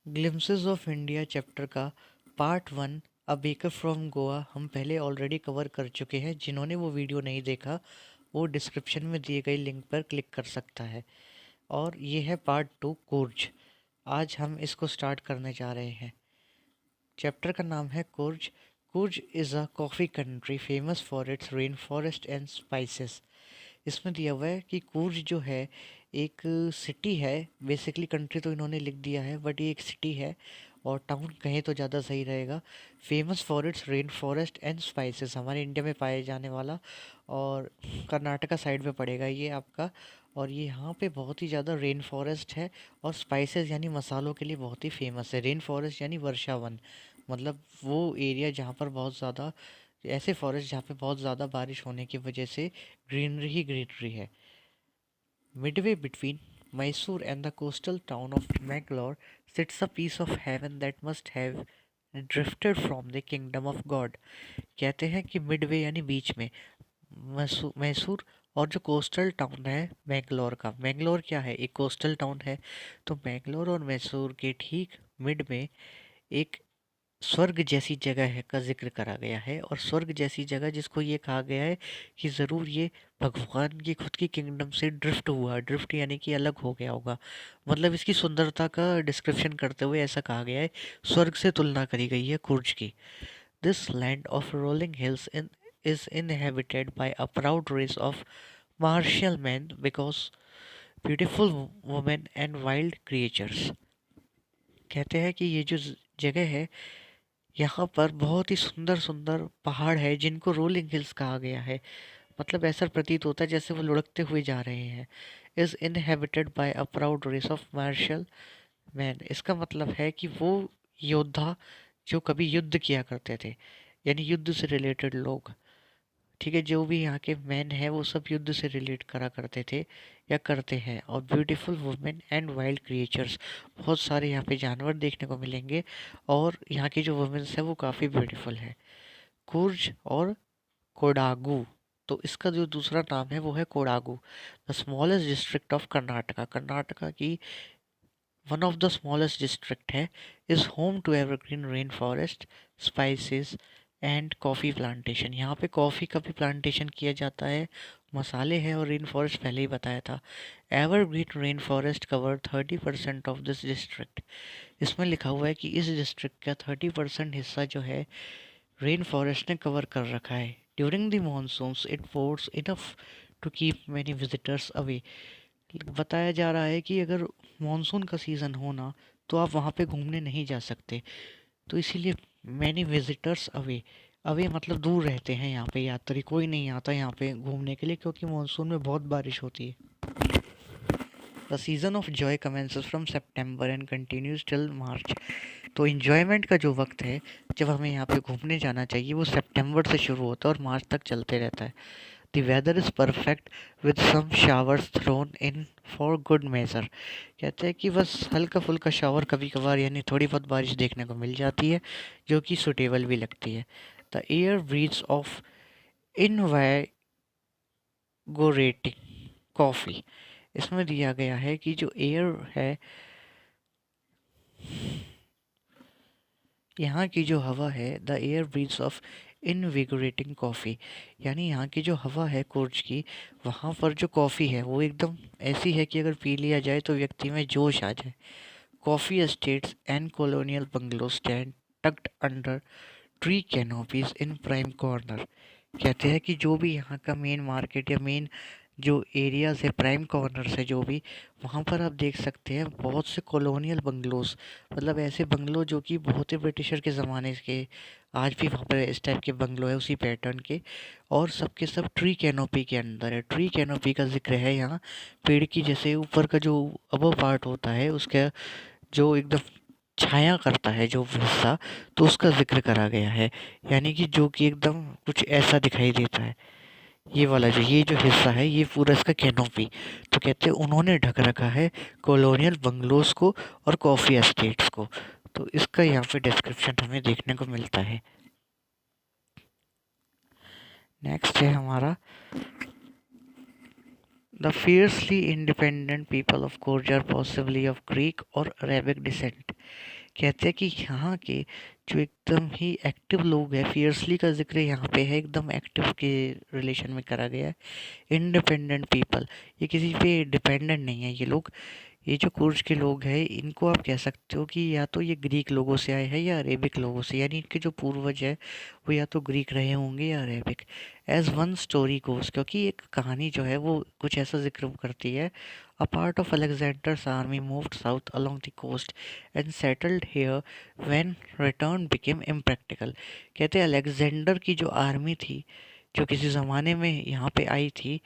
Glimpses of India chapter का part 1 a baker from Goa हम पहले ऑलरेडी कवर कर चुके हैं। जिन्होंने वो वीडियो नहीं देखा वो डिस्क्रिप्शन में दिए गए लिंक पर क्लिक कर सकता है। और ये है पार्ट 2 कुर्ज। आज हम इसको स्टार्ट करने जा रहे हैं। चैप्टर का नाम है कुर्ज। कुर्ज is a coffee country famous for its rain forest and spices. इसमें दिया हुआ है कि कुर्ज जो है एक सिटी है। बेसिकली कंट्री तो इन्होंने लिख दिया है बट ये एक सिटी है और टाउन कहें तो ज़्यादा सही रहेगा। Famous for its rain forest and spices, हमारे इंडिया में पाए जाने वाला और कर्नाटका साइड में पड़ेगा ये आपका। और ये यहाँ पे बहुत ही ज़्यादा रेन फॉरेस्ट है और स्पाइसेस यानी मसालों के लिए बहुत ही फेमस है। रेन फॉरेस्ट यानी वर्षा वन, मतलब वो एरिया जहाँ पर बहुत ज़्यादा ऐसे फॉरेस्ट जहाँ पे बहुत ज़्यादा बारिश होने की वजह से ग्रीनरी ही ग्रीनरी है। Midway between Mysore and the coastal town of Mangalore sits a piece of heaven that must have drifted from the kingdom of God। कहते हैं कि मिडवे यानी बीच में मैसूर और जो कोस्टल टाउन है मैंगलोर का। मैंगलोर क्या है, एक कोस्टल टाउन है। तो मैंगलोर और मैसूर के ठीक मिड में एक स्वर्ग जैसी जगह है का जिक्र करा गया है। और स्वर्ग जैसी जगह जिसको ये कहा गया है कि ज़रूर ये भगवान की खुद की किंगडम से ड्रिफ्ट हुआ। ड्रिफ्ट यानी कि अलग हो गया होगा। मतलब इसकी सुंदरता का डिस्क्रिप्शन करते हुए ऐसा कहा गया है, स्वर्ग से तुलना करी गई है कुर्ज की। This land of rolling hills in is inhabited by a proud race of martial man because beautiful women and wild creatures. कहते हैं कि ये जो जगह है यहाँ पर बहुत ही सुंदर सुंदर पहाड़ है जिनको रोलिंग हिल्स कहा गया है। मतलब ऐसा प्रतीत होता है जैसे वो लुढ़कते हुए जा रहे हैं। Is inhabited by a proud race of martial man, इसका मतलब है कि वो योद्धा जो कभी युद्ध किया करते थे, यानी युद्ध से रिलेटेड लोग। ठीक है, जो भी यहाँ के मैन है वो सब युद्ध से रिलेट करा करते थे या करते हैं। और beautiful women and wild creatures, बहुत सारे यहाँ पे जानवर देखने को मिलेंगे और यहाँ की जो वुमेन्स है वो काफ़ी ब्यूटीफुल है। कुर्ज और कोडागू, तो इसका जो दूसरा नाम है वो है Kodagu. The smallest district of Karnataka, Karnataka की one of the smallest district है। Is home to evergreen rain forest spices and coffee plantation. यहाँ पे कॉफ़ी का भी प्लांटेशन किया जाता है, मसाले हैं और रेन फॉरेस्ट पहले ही बताया था। Evergreen rain forest cover 30% of this district. इसमें लिखा हुआ है कि इस डिस्ट्रिक्ट का 30% हिस्सा जो है रेन फॉरेस्ट ने कवर कर रखा है। During the monsoons it pours enough to keep many visitors away. बताया जा रहा है कि अगर मानसून का सीज़न हो ना तो आप वहाँ पे घूमने नहीं जा सकते। तो इसीलिए मैनी विजिटर्स अवे, अवे मतलब दूर रहते हैं यहाँ पे यात्री, कोई नहीं आता यहाँ पे घूमने के लिए क्योंकि मानसून में बहुत बारिश होती है। The season off Joy commences from September and continues till March. तो इन्जॉयमेंट का जो वक्त है जब हमें यहाँ पे घूमने जाना चाहिए वो सितंबर से शुरू होता है और मार्च तक चलते रहता है। The weather is perfect with some showers thrown in for good measure. कहते हैं कि बस हल्का फुल्का शावर कभी कभार यानी थोड़ी बहुत बारिश देखने को मिल जाती है जो कि सुटेबल भी लगती है। The air breathes of invigorating coffee. इसमें दिया गया है कि जो एयर है, यहाँ की जो हवा है, the air breathes of invigorating coffee, यानी यहाँ की जो हवा है कुर्ज की, वहाँ पर जो कॉफ़ी है वो एकदम ऐसी है कि अगर पी लिया जाए तो व्यक्ति में जोश आ जाए। Coffee estates and colonial bungalow stand tucked under tree canopies in prime corner. कहते हैं कि जो भी यहाँ का मेन मार्केट या मेन जो एरियाज है, प्राइम कॉर्नर्स है जो भी, वहाँ पर आप देख सकते हैं बहुत से कॉलोनियल बंगलोज। मतलब ऐसे बंगलो जो कि बहुत ही ब्रिटिशर के ज़माने के, आज भी वहाँ पर इस टाइप के बंगलो है उसी पैटर्न के। और सबके सब ट्री कैनोपी के अंदर है। ट्री कैनोपी का जिक्र है यहाँ, पेड़ की जैसे ऊपर का जो अबव पार्ट होता है उसका जो एकदम छाया करता है जो हिस्सा, तो उसका जिक्र करा गया है। यानी कि जो कि एकदम कुछ ऐसा दिखाई देता है। ये वाला जो ये जो हिस्सा है ये पूरा इसका कैनोपी। तो कहते हैं उन्होंने ढक रखा है कॉलोनियल बंगलोज को और कॉफ़ी एस्टेट्स को। तो इसका यहाँ पे डिस्क्रिप्शन हमें देखने को मिलता है। नेक्स्ट है हमारा the fiercely independent people of Coorg are possibly of Greek और अरेबिक डिसेंट। कहते हैं कि यहाँ के जो एकदम ही एक्टिव लोग हैं, फियर्सली का ज़िक्र यहाँ पे है, एकदम एक्टिव के रिलेशन में करा गया है। इंडिपेंडेंट पीपल, ये किसी पे डिपेंडेंट नहीं है ये लोग। ये जो कुर्ज के लोग हैं, इनको आप कह सकते हो कि या तो ये ग्रीक लोगों से आए हैं या अरेबिक लोगों से, यानी इनके जो पूर्वज है वो या तो ग्रीक रहे होंगे या अरेबिक। एज वन स्टोरी गोस, क्योंकि एक कहानी जो है वो कुछ ऐसा जिक्र करती है। A part of Alexander's army moved south along the coast and settled here when return became impractical. कहते हैं अलेक्जेंडर की जो आर्मी थी, जो किसी ज़माने में यहाँ पे आई थी,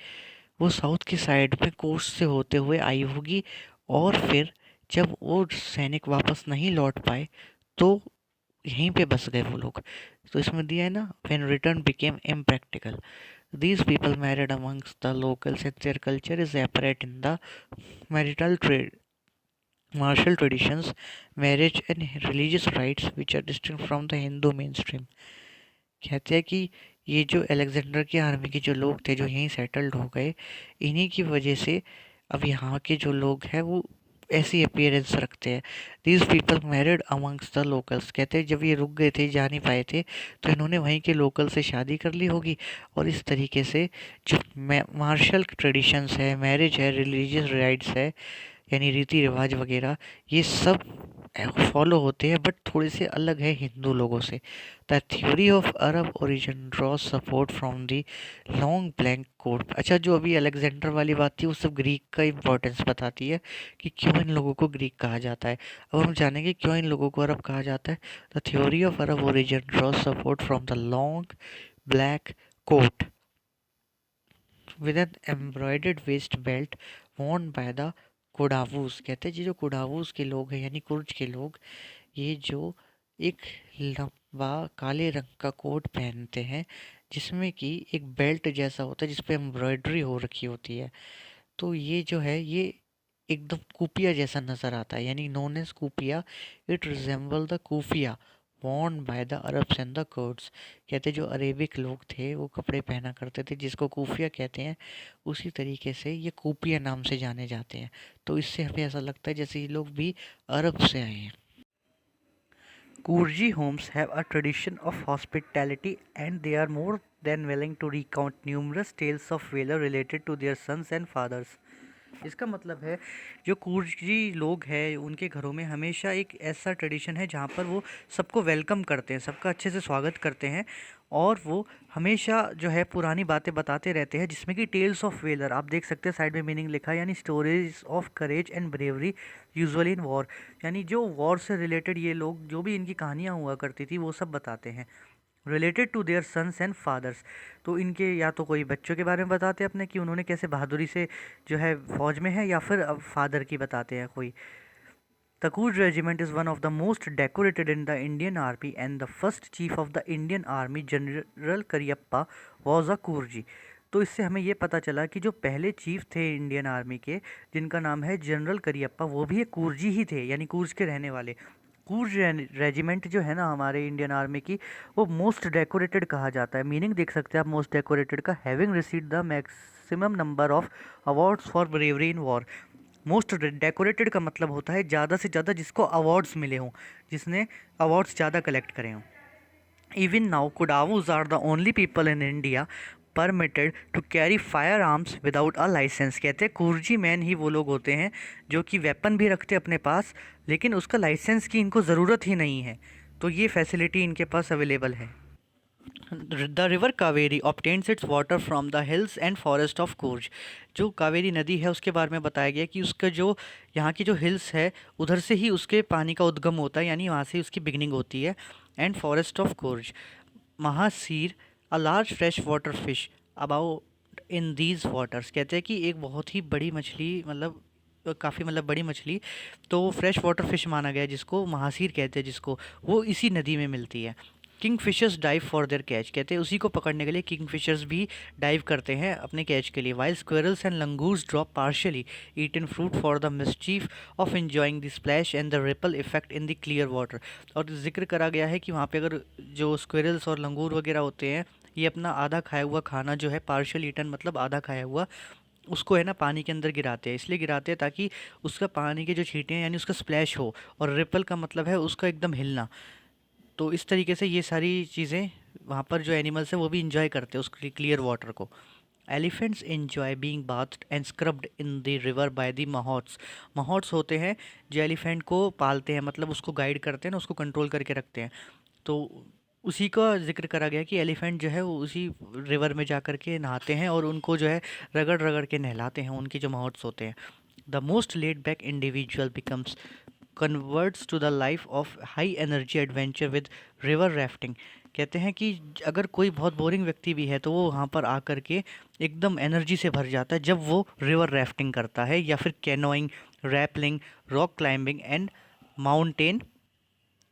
वो साउथ की साइड में कोस्ट से होते हुए आई होगी, और फिर जब वो सैनिक वापस नहीं लौट पाए तो यहीं पे बस गए वो लोग। तो इसमें दिया है ना, when return became impractical, these people married amongst the locals and their culture is apparent in the marital trade martial traditions, marriage and religious rites which are distinct from the Hindu mainstream. कहते हैं कि ये जो Alexander की army के जो लोग थे जो यहीं सेटल्ड हो गए, इन्हीं की वजह से अब यहाँ के जो लोग हैं वो ऐसी अपीयरेंस रखते हैं। These people married amongst the locals, कहते हैं जब ये रुक गए थे, जा नहीं पाए थे, तो इन्होंने वहीं के लोकल से शादी कर ली होगी, और इस तरीके से जो मार्शल ट्रेडिशंस है, मैरिज है, रिलीजियस राइट्स है, यानी रीति रिवाज वगैरह, ये सब फॉलो होते हैं, बट थोड़े से अलग है हिंदू लोगों से। The theory of Arab origin draw support from the long blank code. अच्छा, जो अभी अलेक्जेंडर वाली बात थी वो सब ग्रीक का इम्पोर्टेंस बताती है कि क्यों इन लोगों को ग्रीक कहा जाता है। अब हम जानेंगे क्यों इन लोगों को अरब कहा जाता है। The theory of Arab origin draw support from the long black coat with an embroidered waist belt worn by the Kodavas. कहते हैं जी जो कोडावूस के लोग हैं, यानी कुर्ज के लोग, ये जो एक लंबा काले रंग का कोट पहनते हैं जिसमें कि एक बेल्ट जैसा होता है जिसपे एम्ब्रॉयडरी हो रखी होती है। तो ये जो है ये एकदम कुपिया जैसा नज़र आता है, यानी known as kupya. It resemble the kufiya worn by the Arabs and the Kurds. कहते जो अरेबिक लोग थे वो कपड़े पहना करते थे जिसको कुफिया कहते हैं, उसी तरीके से ये कुपिया नाम से जाने जाते हैं। तो इससे हमें ऐसा लगता है जैसे ये लोग भी अरब से आए हैं। Kurji homes have a tradition of hospitality, and they are more than willing to recount numerous tales of valor related to their sons and fathers. इसका मतलब है जो कुर्जी लोग हैं उनके घरों में हमेशा एक ऐसा ट्रेडिशन है जहाँ पर वो सबको वेलकम करते हैं, सबका अच्छे से स्वागत करते हैं, और वो हमेशा जो है पुरानी बातें बताते रहते हैं, जिसमें कि टेल्स ऑफ वेलर आप देख सकते हैं साइड में मीनिंग लिखा है, यानी stories of courage and bravery usually in war. यानी जो वॉर से रिलेटेड ये लोग जो भी इनकी कहानियाँ हुआ करती थी वो सब बताते हैं, related to their sons and fathers. तो इनके या तो कोई बच्चों के बारे में बताते हैं अपने कि उन्होंने कैसे बहादुरी से जो है फौज में है, या फिर अब फादर की बताते हैं कोई। The Coorg Regiment is one of the most decorated in the Indian Army, and the first chief of the Indian Army, General Cariappa, was a Coorgi. तो इससे हमें ये पता चला कि जो पहले चीफ थे इंडियन आर्मी के, जिनका नाम है जनरल करियप्पा, वो भी एक कुर्जी ही थे, यानी कुर्ज के रहने वाले। कुर्ज रेजिमेंट जो है ना हमारे इंडियन आर्मी की, वो मोस्ट डेकोरेटेड कहा जाता है। मीनिंग देख सकते हैं आप मोस्ट डेकोरेटेड का, having received the maximum number of awards for bravery in war. Most decorated का मतलब होता है ज़्यादा से ज़्यादा जिसको अवार्ड्स मिले हों, जिसने अवार्ड्स ज़्यादा कलेक्ट करे हों। Even now Kodavas are the only people in India permitted to carry fire arms without a licence. कहते हैं कुर्जी मैन ही वो लोग होते हैं जो कि वेपन भी रखते अपने पास, लेकिन उसका लाइसेंस की इनको ज़रूरत ही नहीं है। तो ये फैसिलिटी इनके पास अवेलेबल है। The river Kaveri obtains it's water from the hills and forest of कुर्ज। जो कावेरी नदी है उसके बारे में बताया गया कि उसका जो यहाँ की जो हिल्स है उधर से ही उसके पानी का उद्गम होता है, यानी वहाँ से उसकी बिगनिंग होती है। And forest of कुर्ज mahseer a large fresh water fish about in these waters. कहते हैं कि एक बहुत ही बड़ी मछली, मतलब काफ़ी मतलब बड़ी मछली, तो फ्रेश वाटर फिश माना गया जिसको महासीर कहते हैं, जिसको वो इसी नदी में मिलती है। Kingfishers dive for their catch. कहते हैं उसी को पकड़ने के लिए किंग फिशर्स भी डाइव करते हैं अपने कैच के लिए। While squirrels and langurs drop partially eaten fruit for the mischief of enjoying the splash and the ripple effect in the clear water. और जिक्र करा गया है कि वहाँ पे अगर जो स्क्वेरल्स और लंगूर वगैरह होते हैं, ये अपना आधा खाया हुआ खाना जो है, पार्शियल ईटन मतलब आधा खाया हुआ, उसको है ना पानी के अंदर गिराते हैं, इसलिए गिराते हैं ताकि उसका पानी के जो छींटे हैं यानी उसका स्प्लैश हो, और रिपल का मतलब है उसका एकदम हिलना। तो इस तरीके से ये सारी चीज़ें वहाँ पर जो एनिमल्स है वो भी इंजॉय करते हैं उस क्लियर वाटर को। Elephants enjoy being bathed and scrubbed in the river by the mahots। mahots होते हैं जो एलिफेंट को पालते हैं, मतलब उसको गाइड करते हैं ना, उसको कंट्रोल करके रखते हैं। तो उसी का जिक्र करा गया कि एलिफेंट जो है वो उसी रिवर में जा कर के नहाते हैं और उनको जो है रगड़ रगड़ के नहलाते हैं, उनके जो mahots होते हैं। The most laid back individual becomes converts to the life of high energy adventure with river rafting. कहते हैं कि अगर कोई बहुत बोरिंग व्यक्ति भी है तो वो वहाँ पर आकर के एकदम एनर्जी से भर जाता है जब वो रिवर राफ्टिंग करता है, या फिर canoeing, rappelling, rock climbing and mountain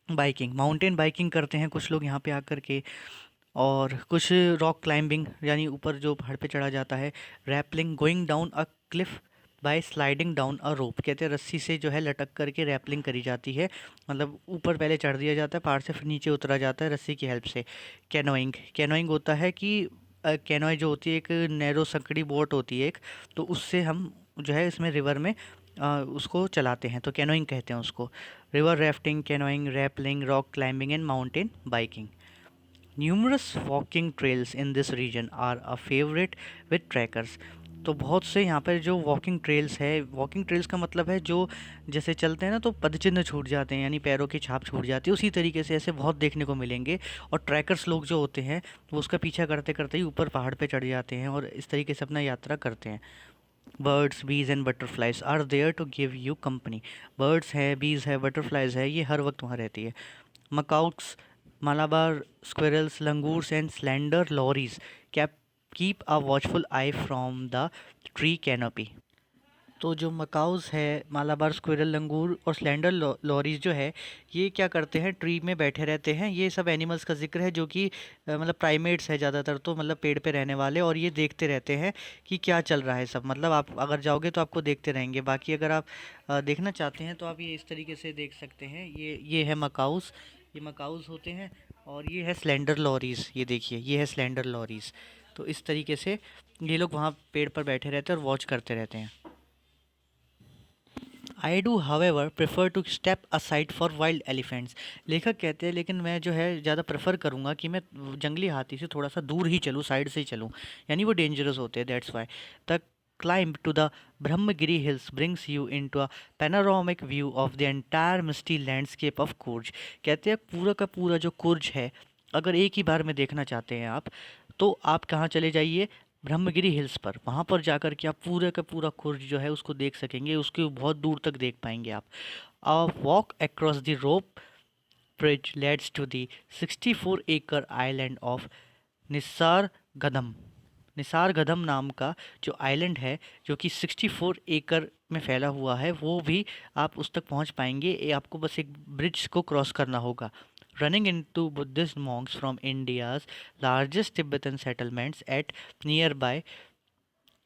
biking. Mountain biking करते हैं कुछ लोग यहाँ पे आकर के, और कुछ रॉक क्लाइंबिंग यानी ऊपर जो पहाड़ पे चढ़ा जाता है। Rappelling, going down a cliff by sliding down a rope. कहते हैं रस्सी से जो है लटक करके रैपलिंग करी जाती है, मतलब ऊपर पहले चढ़ दिया जाता है पहाड़ से, फिर नीचे उतरा जाता है रस्सी की हेल्प से। कैनोइंग, कैनोइंग होता है कि कैनोय जो होती है एक नैरो संकड़ी बोट होती है एक, तो उससे हम जो है इसमें रिवर में उसको चलाते हैं, तो कैनोइंग कहते हैं उसको। River rafting, canoeing, rappelling, rock climbing and mountain biking. Numerous walking trails in this region are a favourite with trekkers. तो बहुत से यहाँ पर जो वॉकिंग ट्रेल्स है, वॉकिंग ट्रेल्स का मतलब है जो जैसे चलते हैं ना तो पदचिन्ह छूट जाते हैं यानी पैरों की छाप छूट जाती है, उसी तरीके से ऐसे बहुत देखने को मिलेंगे। और ट्रैकर्स लोग जो होते हैं वो उसका पीछा करते करते ही ऊपर पहाड़ पे चढ़ जाते हैं और इस तरीके से अपना यात्रा करते हैं। Birds, bees and butterflies are there to give you company. Birds है, बीज है, बटरफ्लाइज है, ये हर वक्त वहाँ रहती है। Macaques, Malabar squirrels, langurs and slender lorises cap keep a watchful eye from the tree canopy. तो जो मकाउस है, मालाबार स्क्विरल, लंगूर और स्लेंडर लॉरीज जो है, ये क्या करते हैं, ट्री में बैठे रहते हैं। ये सब एनिमल्स का जिक्र है जो कि मतलब प्राइमेट्स है ज़्यादातर, तो मतलब पेड़ पे रहने वाले, और ये देखते रहते हैं कि क्या चल रहा है सब। मतलब आप अगर जाओगे तो आपको देखते रहेंगे। बाकी अगर आप देखना चाहते हैं तो आप ये इस तरीके से देख सकते हैं। ये है मकाउस, ये मकाउस होते हैं। और ये है स्लेंडर लॉरीज, ये देखिए ये है स्लेंडर लॉरीज। तो इस तरीके से ये लोग वहाँ पेड़ पर बैठे रहते हैं और वॉच करते रहते हैं। I do however prefer to step aside for wild elephants. लेखक कहते हैं लेकिन मैं जो है ज़्यादा प्रेफर करूँगा कि मैं जंगली हाथी से थोड़ा सा दूर ही चलूँ, साइड से ही चलूँ, यानी वो डेंजरस होते हैं, that's why. The climb to the Brahmagiri hills brings you into a panoramic view of the entire misty landscape of Kurj। कहते हैं पूरा का पूरा जो कुर्ज है, अगर एक ही बार में देखना चाहते हैं आप, तो आप कहाँ चले जाइए, ब्रह्मगिरी हिल्स पर। वहाँ पर जाकर के आप पूरा का पूरा खुर्ज जो है उसको देख सकेंगे, उसके बहुत दूर तक देख पाएंगे आप। A walk across the rope bridge leads to the 64 acre island of Nisargadhama. Nisargadhama नाम का जो आइलैंड है, जो कि 64 एकड़ में फैला हुआ है, वो भी आप उस तक पहुंच पाएंगे। ये आपको बस एक ब्रिज को क्रॉस करना होगा। Running into Buddhist monks from India's largest Tibetan settlements at nearby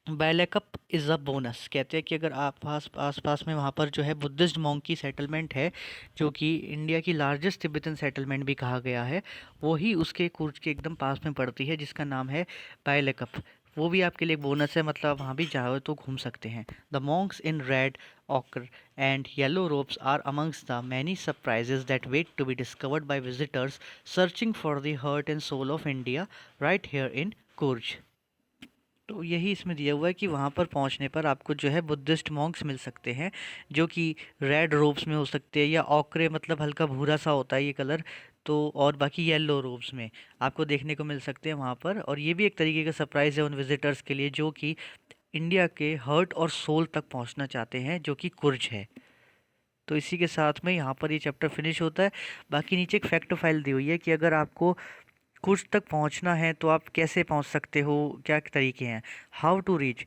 Bylakuppe is a bonus. कहते हैं कि अगर आप आस पास में वहाँ पर जो है बुद्धिस्ट मॉन्क की सेटलमेंट है, जो कि इंडिया की लार्जेस्ट तिब्बतन सेटलमेंट भी कहा गया है, वो ही उसके कुर्ज के एकदम पास में पड़ती है, जिसका नाम है बैलेकप। वो भी आपके लिए बोनस है, मतलब वहाँ भी चाहो तो घूम सकते हैं। The Monks in red ochre and yellow robes are amongst the many surprises that wait to be discovered by visitors searching for the heart and soul of India right here in Kurj। तो यही इसमें दिया हुआ है कि वहाँ पर पहुँचने पर आपको जो है बुद्धिस्ट मॉन्क्स मिल सकते हैं, जो कि रेड रोब्स में हो सकते हैं, या ऑकरे मतलब हल्का भूरा सा होता है ये कलर, तो और बाकी येलो रोब्स में आपको देखने को मिल सकते हैं वहाँ पर। और ये भी एक तरीके का सरप्राइज़ है उन विजिटर्स के लिए जो कि इंडिया के हर्ट और सोल तक पहुँचना चाहते हैं, जो कि कुर्ज है। तो इसी के साथ में यहाँ पर ये चैप्टर फिनिश होता है। बाकी नीचे एक फैक्ट फाइल दी हुई है कि अगर आपको कुर्ज तक पहुंचना है तो आप कैसे पहुंच सकते हो, क्या तरीके हैं। How to reach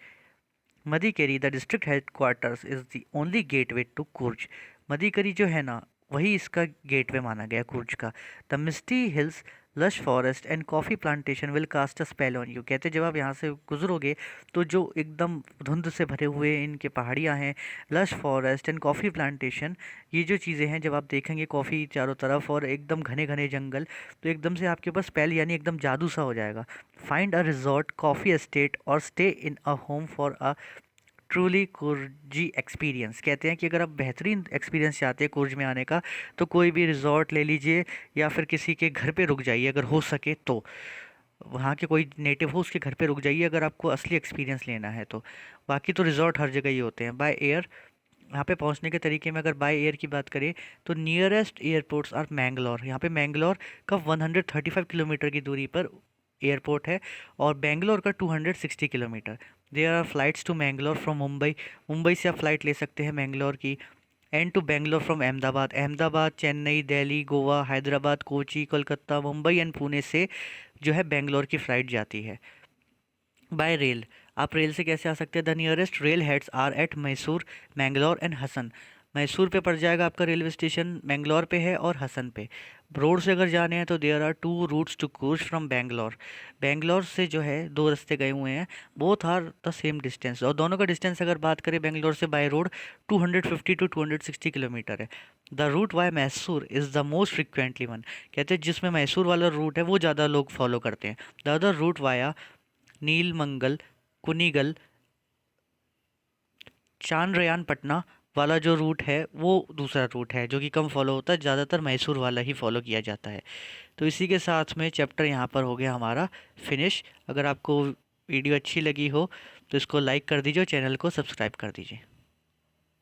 Madikeri the district headquarters is the only gateway to Coorg. Madikeri जो है ना, वही इसका गेटवे माना गया कुर्ज का। The misty hills lush forest and coffee plantation will cast a spell on you. कहते जब आप यहाँ से गुजरोगे तो जो एकदम धुंध से भरे हुए इनके पहाड़ियाँ हैं, lush forest and coffee plantation, ये जो चीज़ें हैं जब आप देखेंगे कॉफ़ी चारों तरफ और एकदम घने घने जंगल, तो एकदम से आपके पास स्पेल यानी एकदम जादू सा हो जाएगा। Find a resort, coffee estate और stay in a home for a truly Coorgi experience. कहते हैं कि अगर आप बेहतरीन एक्सपीरियंस चाहते हैं कुर्ज में आने का, तो कोई भी रिजॉर्ट ले लीजिए या फिर किसी के घर पे रुक जाइए अगर हो सके तो। वहाँ के कोई नेटिव हो उसके घर पे रुक जाइए अगर आपको असली एक्सपीरियंस लेना है तो। बाकी तो रिजॉर्ट हर जगह ही होते हैं। बाय एयर, यहाँ पे पहुँचने के तरीके में अगर बाय एयर की बात करें तो नियरेस्ट एयरपोर्ट्स आर मैंगलोर। यहाँ पे मैंगलोर का 135 किलोमीटर की दूरी पर एयरपोर्ट है और बेंगलोर का 260 kilometre. There are flights to Mangalore from Mumbai. Mumbai से आप फ़्लाइट ले सकते हैं मैंगलोर की। And to Bangalore from Ahmedabad. Ahmedabad, Chennai, Delhi, Goa, Hyderabad, Kochi, Kolkata, Mumbai and Pune से जो है बेंगलोर की फ़्लाइट जाती है। बाय रेल, आप रेल से कैसे आ सकते हैं? The nearest rail heads are at Mysore, Mangalore and Hassan. Mysore पे पड़ जाएगा आपका रेलवे स्टेशन, मैंगलोर पे है और हसन पे। रोड से अगर जाने हैं तो there are two routes to कूच फ्रॉम बेंगलोर। बेंगलोर से जो है दो रास्ते गए हुए हैं, both are the same distance, और दोनों का डिस्टेंस अगर बात करें बेंगलोर से बाय रोड 250 टू 260 किलोमीटर है। The route via Mysore is the most frequently one. कहते हैं जिसमें मैसूर वाला रूट है वो ज़्यादा लोग फॉलो करते हैं। The other route via Nelamangala, Kunigal, Channarayapatna वाला जो रूट है वो दूसरा रूट है जो कि कम फॉलो होता है, ज़्यादातर मैसूर वाला ही फॉलो किया जाता है। तो इसी के साथ में चैप्टर यहाँ पर हो गया हमारा फिनिश। अगर आपको वीडियो अच्छी लगी हो तो इसको लाइक कर दीजिए और चैनल को सब्सक्राइब कर दीजिए।